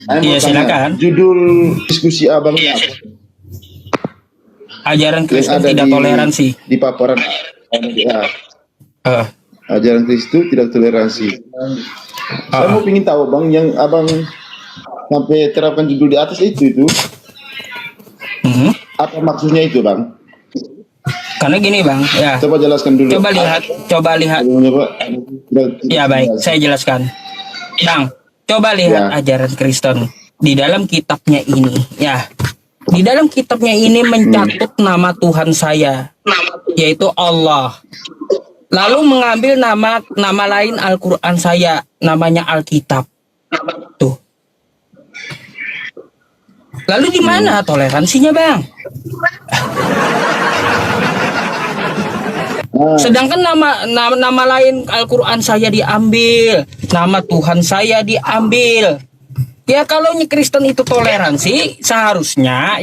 Saya mau Iya, tanya, silakan. judul diskusi abang ini apa? Ajaran Yang Kristen ada tidak toleransi. di paparan ya, Eh, ajaran Kristus tidak toleransi. Saya mau ingin tahu bang, yang abang sampai terapkan judul di atas itu mhm. apa maksudnya itu bang? Karena gini bang, ya. Coba jelaskan dulu. Coba lihat. Ya baik, saya jelaskan. Bang, coba lihat Ya. ajaran Kristen di dalam kitabnya ini, ya. Di dalam kitabnya ini mencatut nama Tuhan saya, yaitu Allah. Lalu mengambil nama lain Al-Quran saya, namanya Alkitab. Tuh. Lalu di mana toleransinya, bang? Sedangkan nama lain Al-Quran saya diambil, nama Tuhan saya diambil. Ya kalau Kristen itu toleransi, seharusnya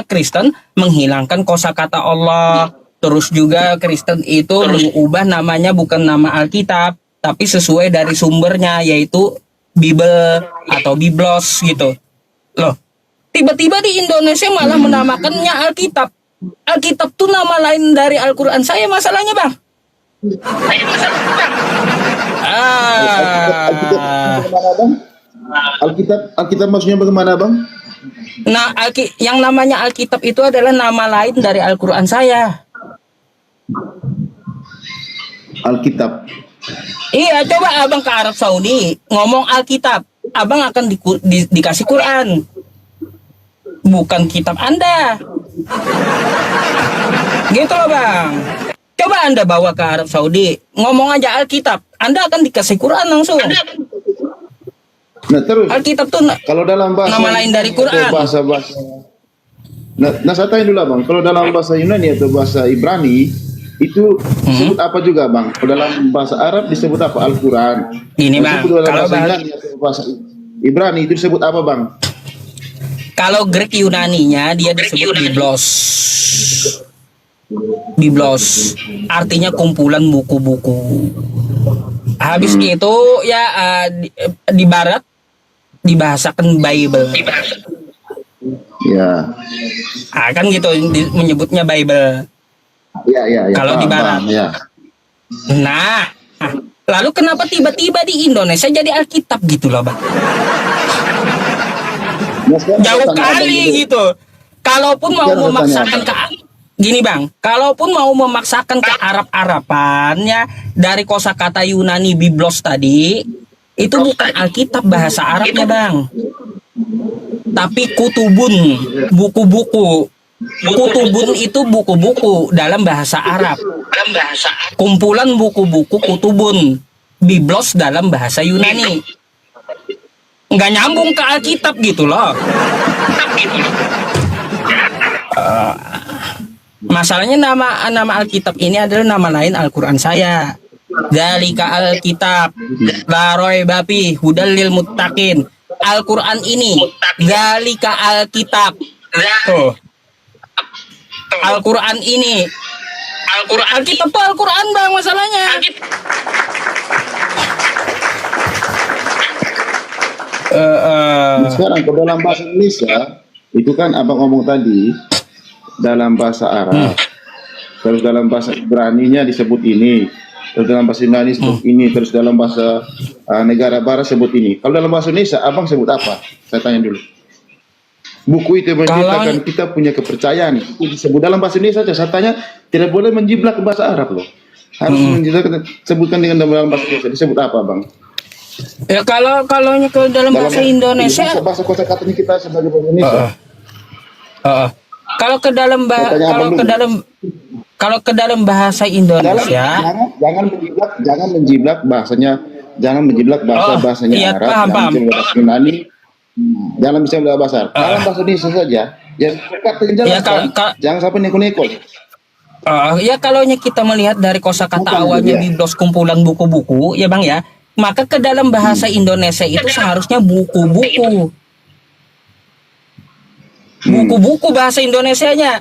Kristen menghilangkan kosakata Allah. Terus juga Kristen itu mengubah namanya bukan nama Alkitab, tapi sesuai dari sumbernya, yaitu Bible atau Biblos gitu. Loh, tiba-tiba di Indonesia malah menamakannya Alkitab. Alkitab tuh nama lain dari Al-Quran saya, masalahnya bang. Alkitab maksudnya bagaimana bang? Nah, yang namanya Alkitab itu adalah nama lain dari Al-Quran saya. Alkitab. Iya, coba abang ke Arab Saudi ngomong Alkitab, abang akan dikasih Quran, bukan kitab Anda. Gitu loh bang. Coba Anda bawa ke Arab Saudi, ngomong aja Alkitab, Anda akan dikasih Quran langsung. Nah terus Alkitab tuh kalau dalam bahasa nama lain dari Quran. Bahasa nah saya tanya dulu bang, kalau dalam bahasa Yunani atau bahasa Ibrani itu disebut apa juga bang? Kalau dalam bahasa Arab disebut apa? Al-Quran. Ini bang, kalau bahasa Yunani atau bahasa Ibrani itu disebut apa bang? Kalau Grek Yunaninya dia disebut Biblos. Biblos artinya kumpulan buku-buku. Habis itu ya di barat dibahasakan Bible. Ya. Kan gitu menyebutnya Bible. Ya. Kalau di barat. Ya. Nah, lalu kenapa tiba-tiba di Indonesia jadi Alkitab gitu loh, bang? Jauh kali gitu. Kalaupun mau memaksakan gini bang, kalaupun mau memaksakan ke Arab-Arapannya dari kosakata Yunani Biblos tadi, itu bukan Alkitab bahasa Arabnya bang, tapi kutubun, buku-buku. Kutubun itu buku-buku dalam bahasa Arab. Kumpulan buku-buku kutubun. Biblos dalam bahasa Yunani. Nggak nyambung ke Alkitab gitu loh. Masalahnya nama Alkitab ini adalah nama lain Al-Quran saya. Dzalika Alkitab la raiba fihi hudal lil muttaqin. Al-Quran ini Dzalika Alkitab. Tuh. Al-Quran ini Alkitab tuh Al-Quran bang, masalahnya. Sekarang ke dalam bahasa Indonesia itu kan abang ngomong tadi dalam bahasa Arab, terus dalam bahasa Ibraninya disebut ini, terus dalam bahasa Yunani disebut ini, terus dalam bahasa negara barat sebut ini. Kalau dalam bahasa Indonesia abang sebut apa? Saya tanya dulu. Buku itu menciptakan kita punya kepercayaan. Itu disebut dalam bahasa Indonesia saja. Saya tanya, tidak boleh menjiplak ke bahasa Arab loh. Harus sebutkan dengan dalam bahasa Indonesia. Disebut apa bang? Ya kalau ke dalam bahasa Indonesia, bahasa kosakatanya kita sebagai bahasa Indonesia. Kalau ke dalam bahasa Indonesia, jangan menjiplak bahasanya, jangan menjiplak bahasanya iya, Arab, paham. bahasa Yunani, jangan bisa bahasa Arab. Dalam bahasa Indonesia saja. Jangan sampai neko-neko. Ya kalau kita melihat dari kosakata awalnya Biblos kumpulan buku-buku, ya bang ya, maka ke dalam bahasa Indonesia itu seharusnya buku-buku. Buku-buku bahasa Indonesianya,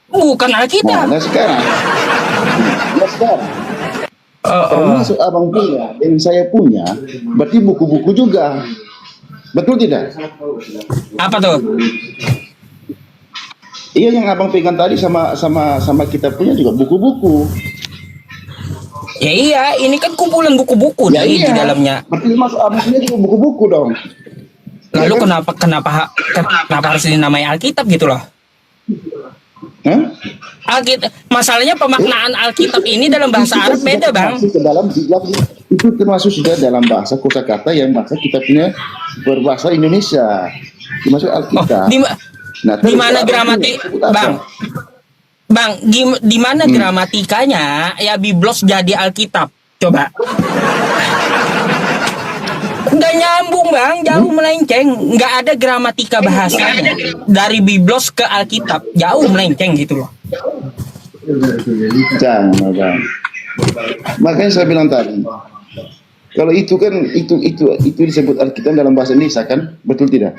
bukan Alkitab. Nah sekarang. Termasuk abang punya, yang saya punya, berarti buku-buku juga. Betul tidak? Apa tuh? Iya, yang abang pegang tadi sama kita punya juga buku-buku. Ya iya, ini kan kumpulan buku-buku Ya di iya. dalamnya. Berarti mas abang punya juga buku-buku dong. Lalu Ya kan? kenapa harus dinamai Alkitab gitu loh? Hah? Masalahnya pemaknaan Alkitab ini dalam bahasa Arab beda, Bang. Masuk ke dalam itu termasuk sudah dalam bahasa kosakata yang bahasa kita punya berbahasa Indonesia. Termasuk Oh, Alkitab. Nah, di mana Bang? Bang, di mana gramatikanya ya Biblos jadi Alkitab? Coba. Nggak nyambung, Bang, jauh melenceng. Nggak ada gramatika bahasanya dari Biblos ke Alkitab, jauh melenceng gitu loh. Jangan, Bang. Makanya saya bilang tadi, kalau itu kan itu disebut Alkitab dalam bahasa Indonesia kan, betul tidak?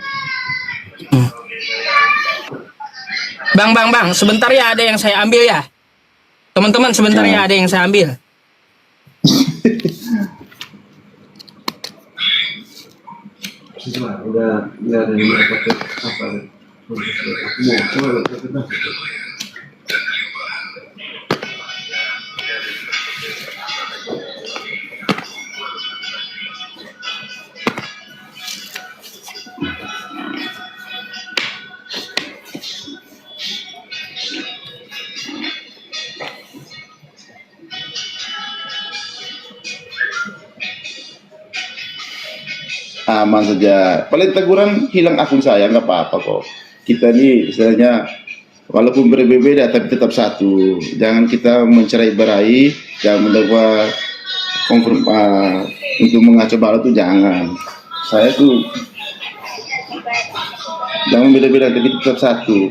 Bang, sebentar ya, ada yang saya ambil ya. Teman-teman, sebentar ya, ada yang saya ambil. Udah ada yang pakai apa? Aman saja. Paling teguran hilang akun saya, nggak apa-apa kok. Kita ini istilahnya walaupun berbeda tapi tetap satu. Jangan kita mencerai-berai, jangan mendapat untuk mengacau balau itu jangan. Saya tuh jangan beda-beda tapi tetap satu.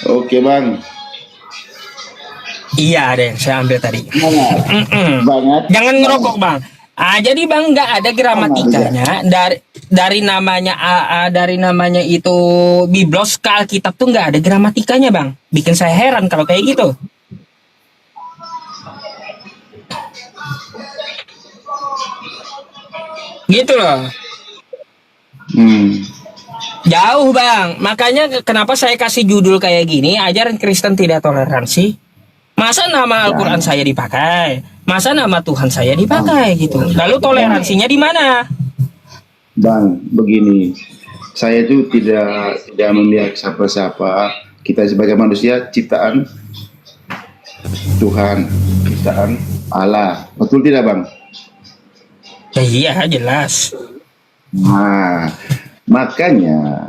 Oke, Bang. Iya, ada yang saya ambil tadi. Banget. Jangan ngerokok, Bang. Jadi Bang, nggak ada gramatikanya dari namanya itu Biblos ke Alkitab tuh nggak ada gramatikanya, Bang. Bikin saya heran kalau kayak gitu. Gitu loh. Jauh, Bang. Makanya kenapa saya kasih judul kayak gini, ajaran Kristen tidak toleransi. Masa nama Al-Quran saya dipakai? Masa nama Tuhan saya dipakai gitu? Lalu toleransinya di mana? Bang, begini. Saya itu tidak memihak siapa-siapa. Kita sebagai manusia ciptaan Tuhan, ciptaan Allah. Betul tidak, Bang? Ya iya, jelas. Nah, makanya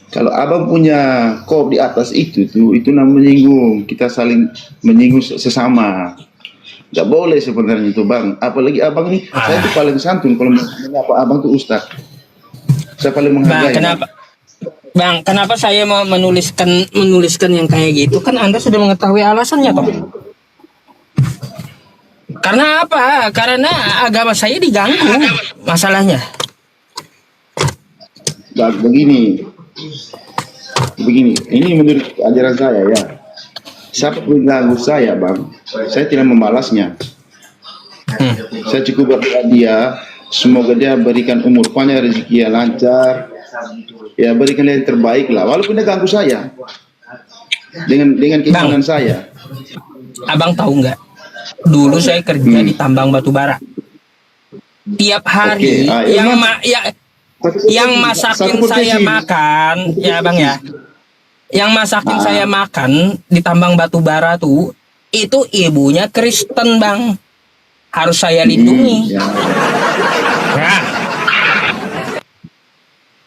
kalau abang punya kop di atas itu namanya menyinggung. Kita saling menyinggung sesama. Gak boleh sebenarnya itu, Bang. Apalagi abang nih, saya tuh paling santun kalau menyapa abang tuh Ustaz. Saya paling menghargai. Bang, kenapa saya mau menuliskan yang kayak gitu? Kan Anda sudah mengetahui alasannya, toh. Karena apa? Karena agama saya diganggu masalahnya. Begini, ini menurut ajaran saya ya. Siapa mengganggu saya, Bang, saya tidak membalasnya. Saya cukup berdoa dia, semoga dia berikan umur panjang, rezeki yang lancar, ya berikan yang terbaik lah. Walaupun dia ganggu saya, dengan keinginan saya. Abang tahu nggak? Dulu saya kerja di tambang batu bara. Tiap hari yang masakin saya makan, ya Bang ya. Yang masakin saya makan di tambang batu bara tuh itu ibunya Kristen, Bang. Harus saya lindungi. Nah,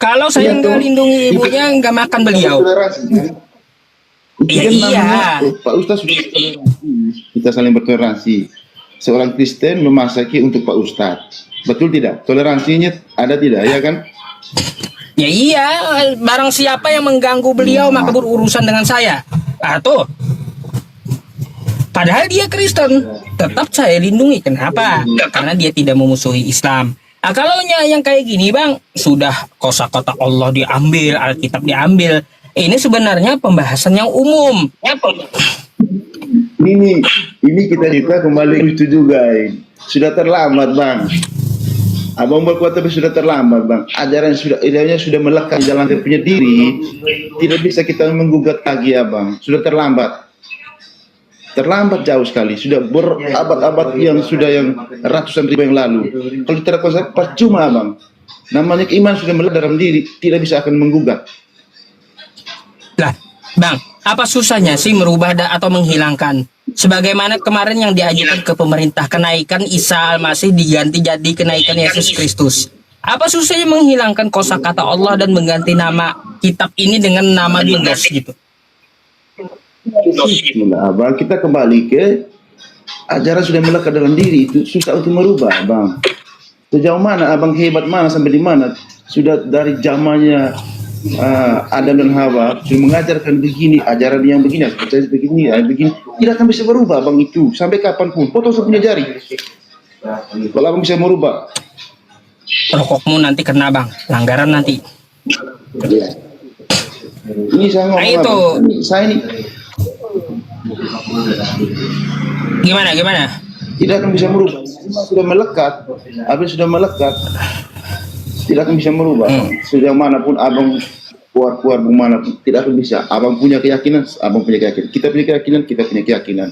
kalau saya nggak lindungi ibunya, nggak makan beliau. Iya. Pak Ustaz sudah toleransi. Kita saling bertoleransi. Seorang Kristen memasaki untuk Pak Ustaz. Betul tidak? Toleransinya ada tidak, ya kan? Ya iya, barang siapa yang mengganggu beliau maka berurusan dengan saya. Tuh. Padahal dia Kristen, tetap saya lindungi. Kenapa? Karena dia tidak memusuhi Islam. Nah, kalau yang kayak gini bang, sudah kosakata Allah diambil, Alkitab diambil. Ini sebenarnya pembahasan yang umum. Ini kita kembali ke itu juga. Sudah terlambat bang. Abang berkuat tapi sudah terlambat bang. Ajaran idenya sudah melekat dalam dia punya diri. Tidak bisa kita menggugat lagi ya bang. Sudah terlambat. Terlambat jauh sekali. Sudah berabad-abad yang ratusan ribu yang lalu. Kalau tidak konsep percuma bang. Namanya iman sudah melekat dalam diri. Tidak bisa akan menggugat. Lah, bang, apa susahnya sih merubah atau menghilangkan? Sebagaimana kemarin yang diajukan ke pemerintah, kenaikan Isa Al-Masih diganti jadi kenaikan Yesus Kristus. Apa susahnya menghilangkan kosakata Allah dan mengganti nama kitab ini dengan nama Biblos gitu? Bismillah, abang, kita kembali ke ajaran sudah melekat dalam diri, itu susah untuk merubah bang. Sejauh mana abang hebat mana sampai di mana? Sudah dari zamannya Adam dan Hawa sudah mengajarkan begini, ajaran yang begini, percaya begini, begini, tidak akan bisa berubah bang itu sampai kapanpun. Potong sepunya jari. Kalau abang bisa merubah, rokokmu nanti kena bang, langgaran nanti. ya. Ini saya ngomong Nah, itu. Abang. Saya ini Gimana? tidak akan bisa merubah. Sudah melekat, abang sudah melekat, tidak akan bisa merubah. Sejauh manapun abang keluar manapun tidak akan bisa. Abang punya keyakinan, abang punya keyakinan. Kita punya keyakinan, kita punya keyakinan.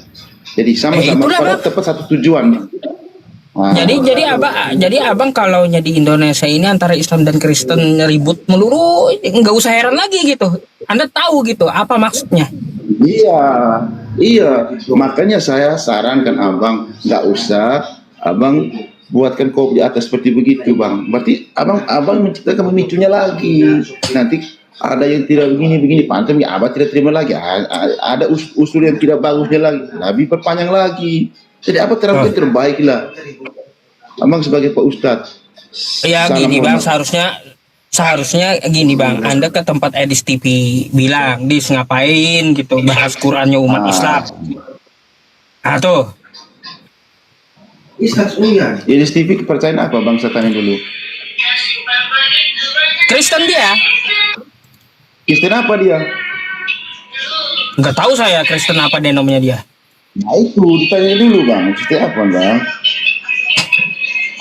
Jadi sama-sama itulah, pada Bang. tepat satu tujuan. Nah, Jadi abang kalau di Indonesia ini antara Islam dan Kristen ribut melulu, nggak usah heran lagi gitu. Anda tahu gitu apa maksudnya? Iya. Makanya saya sarankan abang nggak usah abang buatkan kopi di atas seperti begitu bang. Berarti abang menciptakan memicunya lagi. Nanti ada yang tidak begini pantas ya abang tidak terima lagi. Ada usul yang tidak bagusnya lagi. Lebih perpanjang lagi. Jadi apa terbaik lah. Abang sebagai Pak Ustadz. Ya salam gini bang, hormat. seharusnya gini bang, Anda ke tempat Edis TV bilang, Dis ngapain gitu, bahas Qurannya umat Islam. Ah tuh, Jadi TV kepercayaan apa bang? Saya tanya dulu. Kristen dia, Kristen apa dia? nggak tahu saya Kristen apa denomnya dia. Nah itu ditanya dulu bang. Kristen apa bang?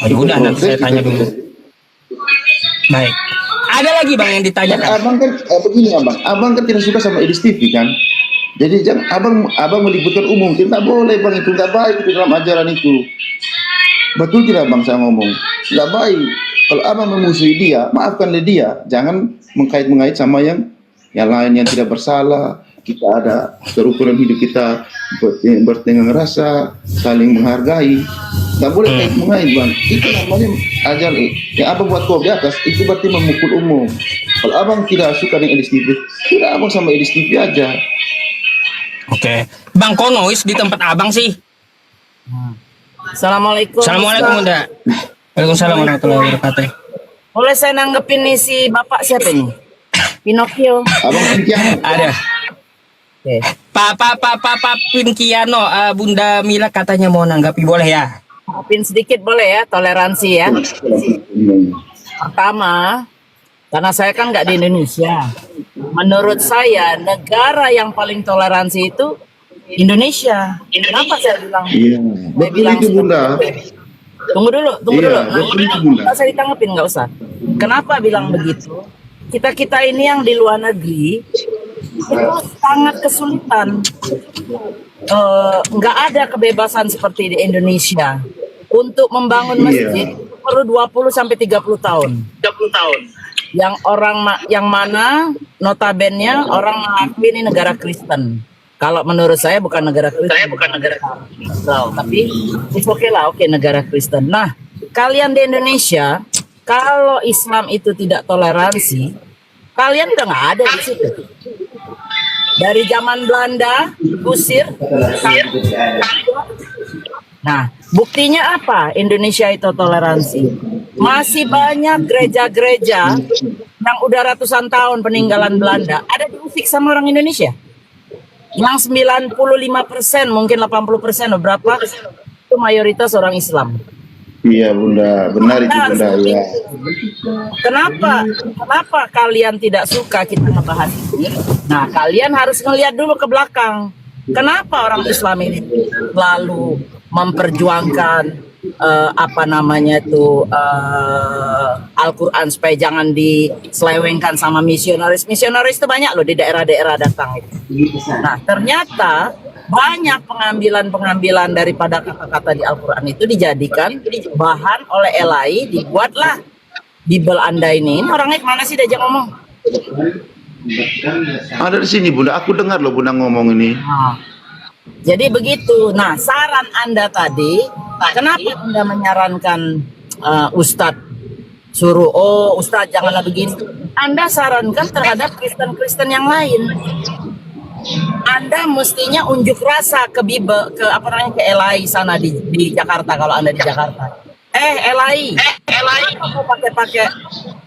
Oh ya udah, nanti saya tanya dulu. Baik, ada lagi bang yang ditanyakan. Abang kan begini abang kan tidak suka sama Edis TV kan. Jadi jangan abang melibatkan umum. Kita boleh bang, itu nggak baik itu dalam ajaran itu. Betul tidak bang saya ngomong? Nggak baik. Kalau abang memusuhi dia, maafkanlah dia. Jangan mengait-mengait sama yang lain yang tidak bersalah. Kita ada kerukunan hidup kita bertenggang rasa, saling menghargai. Nggak boleh kait-mengait bang. Itu namanya ajaran. Yang abang buat kau di atas, itu berarti memukul umum. Kalau abang tidak suka dengan Edis TV, tidak abang sama Edis TV aja. Oke, Bang Konois di tempat abang sih. Assalamualaikum. Assalamualaikum Ustaz. Bunda. Waalaikumsalam warahmatullahi wabarakatuh. Boleh saya nanggepin nih si bapak siapa nih? Pinocchio. Abang demikian. Ada. Oke. Pak Pinkiano, Bunda Mila katanya mau nanggapi, boleh ya? Maafin sedikit boleh ya, toleransi ya. Pertama, karena saya kan nggak di Indonesia. Menurut saya, negara yang paling toleransi itu Indonesia. Kenapa saya bilang? Iya. Saya Betul bilang itu bunda. Tunggu dulu. Iya, betul itu bunda. Nggak usah ditanggepin, nggak usah. Kenapa bilang begitu? Kita ini yang di luar negeri itu sangat kesulitan. Nggak ada kebebasan seperti di Indonesia. Untuk membangun masjid perlu 20 sampai 30 tahun. Yang mana notabene orang mengakui ini negara Kristen. Kalau menurut saya bukan negara Kristen. Tapi oke negara Kristen. Nah, kalian di Indonesia kalau Islam itu tidak toleransi, kalian udah nggak ada di situ. Dari zaman Belanda usir. Nah, buktinya apa? Indonesia itu toleransi. Masih banyak gereja-gereja yang udah ratusan tahun peninggalan Belanda ada diusik sama orang Indonesia. Yang 95% mungkin 80% berapa itu mayoritas orang Islam. Iya Bunda, benar itu Bunda ya. Kenapa kalian tidak suka kita membahas ini? Nah, kalian harus ngelihat dulu ke belakang. Kenapa orang Islam ini selalu memperjuangkan Al-Quran supaya jangan diselewengkan sama misionaris. Misionaris itu banyak loh di daerah-daerah datang itu. Nah, ternyata banyak pengambilan daripada kata-kata di Al-Quran itu dijadikan bahan oleh LAI, dibuatlah Bible Anda ini. Ini orangnya kemana sih diajak ngomong? Ada di sini Bunda, aku dengar loh Bunda ngomong ini. Nah, jadi begitu. Nah, saran Anda tadi, kenapa Anda menyarankan Ustadz suruh, Ustadz janganlah begini. Anda sarankan terhadap Kristen-Kristen yang lain. Anda mestinya unjuk rasa ke Bible, ke LAI sana di Jakarta kalau Anda di Jakarta. LAI, kamu pakai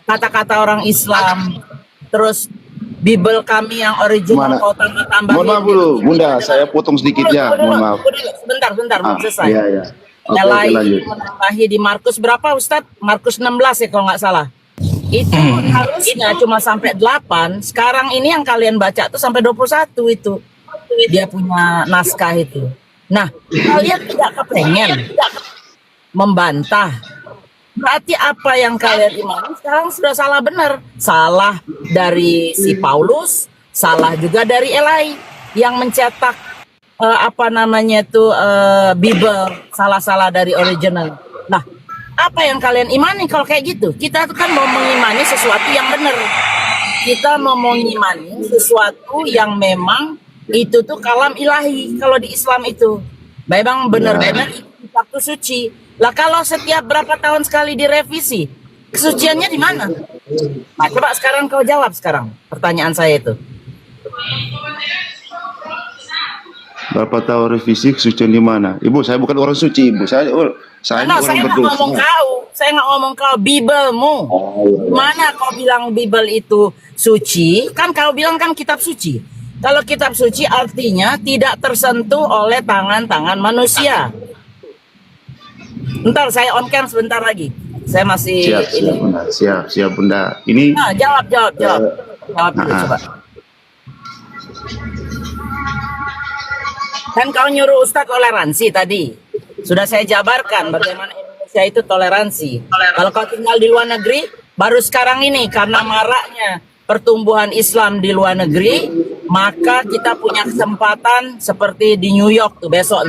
kata-kata orang Islam, terus Bible kami yang original kau tambah-tambahin. Mohon maaf dulu, Bunda, saya potong sedikit ya. Mohon maaf. Sebentar, belum selesai. Iya. Oke, LAI lanjut. menambahi di Markus berapa, Ustadz? Markus 16 ya kalau nggak salah. Itu harusnya cuma sampai 8. Sekarang ini yang kalian baca tuh sampai 21 itu. Dia punya naskah itu. Nah, kalian tidak kepengen membantah. Berarti apa yang kalian imani sekarang sudah salah benar. Salah dari si Paulus, salah juga dari LAI yang mencetak Bible, salah-salah dari original. Nah, apa yang kalian imani kalau kayak gitu? Kita tuh kan mau mengimani sesuatu yang benar. Kita mau mengimani sesuatu yang memang itu tuh kalam ilahi kalau di Islam itu. Memang benar-benar kitab itu suci. Lah kalau setiap berapa tahun sekali direvisi, kesuciannya di mana? Nah, coba sekarang kau jawab sekarang pertanyaan saya itu. Berapa tahun revisi kesucian di mana? Ibu, saya bukan orang suci, Ibu. Saya Saya nggak ngomong kau, saya nggak ngomong kau, Biblemu. Mana kau bilang Bible itu suci? Kan kau bilang kan kitab suci. Kalau kitab suci artinya tidak tersentuh oleh tangan-tangan manusia. Bentar, saya on cam sebentar lagi. Saya masih siap Bunda. Ini jawab dulu coba. Kan kau nyuruh Ustadz toleransi tadi. Sudah saya jabarkan bagaimana Indonesia itu toleransi. Kalau kau tinggal di luar negeri, baru sekarang ini karena maraknya pertumbuhan Islam di luar negeri, maka kita punya kesempatan seperti di New York tuh besok.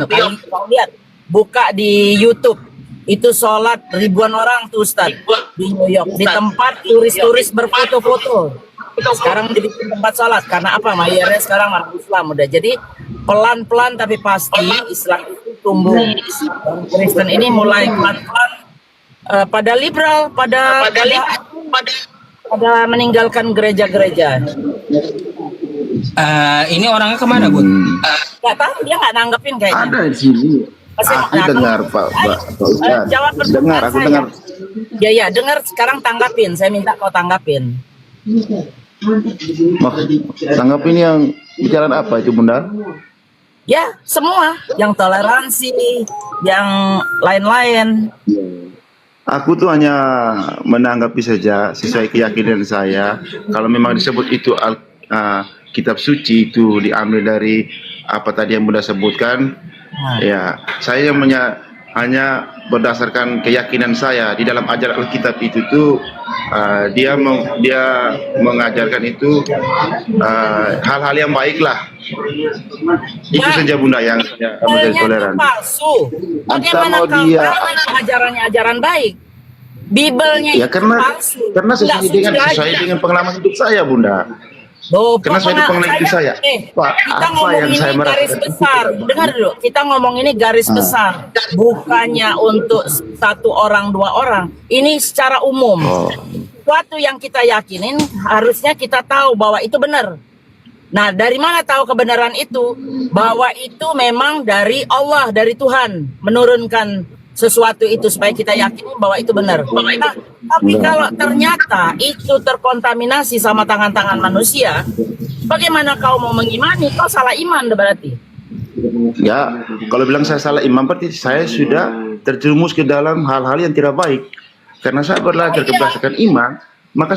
Kau lihat, buka di YouTube. Itu sholat ribuan orang tuh Ustadz di New York. Di tempat turis-turis berfoto-foto. Sekarang dibikin tempat sholat. Karena apa? Mayoritas sekarang orang Islam udah. Jadi pelan-pelan tapi pasti Islam itu tumbuh. Dan Kristen ini mulai pelan-pelan pada liberal, pada meninggalkan gereja-gereja. Ini orangnya kemana, Bun? Gak tahu, dia nggak nanggepin kayaknya. ada di sini. Aku dengar Pak Ustaz. Jawab Dengar, aku dengar. Ya, dengar. Sekarang tanggapin. Saya minta kau tanggapin. Tanggapin yang bicara apa itu Bunda? Ya, semua. Yang toleransi, yang lain-lain. Aku tuh hanya menanggapi saja sesuai keyakinan saya. Kalau memang disebut itu kitab suci itu diambil dari apa tadi yang Bunda sebutkan, ya saya hanya berdasarkan keyakinan saya di dalam ajaran Alkitab itu tuh dia mengajarkan itu hal-hal yang baik lah. Itu saja Bunda yang menjadi toleran. Palsu. Bagaimana kau tahu ajaran baik? Bibelnya Ya karena palsu. sesuai dengan pengalaman hidup saya Bunda. Karena saya pengalaman hidup saya. Pak, kita apa ngomong yang ini saya garis besar. Dengar dulu, kita ngomong ini garis besar. Bukannya untuk satu orang, dua orang. Ini secara umum. Suatu yang kita yakinin harusnya kita tahu bahwa itu benar. Nah, dari mana tahu kebenaran itu? Bahwa itu memang dari Allah, dari Tuhan menurunkan sesuatu itu supaya kita yakini bahwa itu benar. Nah, tapi kalau ternyata itu terkontaminasi sama tangan-tangan manusia, bagaimana kau mau mengimani? Kau salah iman berarti. Ya, kalau bilang saya salah imam berarti saya sudah terjerumus ke dalam hal-hal yang tidak baik. Karena saya belajar berdasarkan iman, maka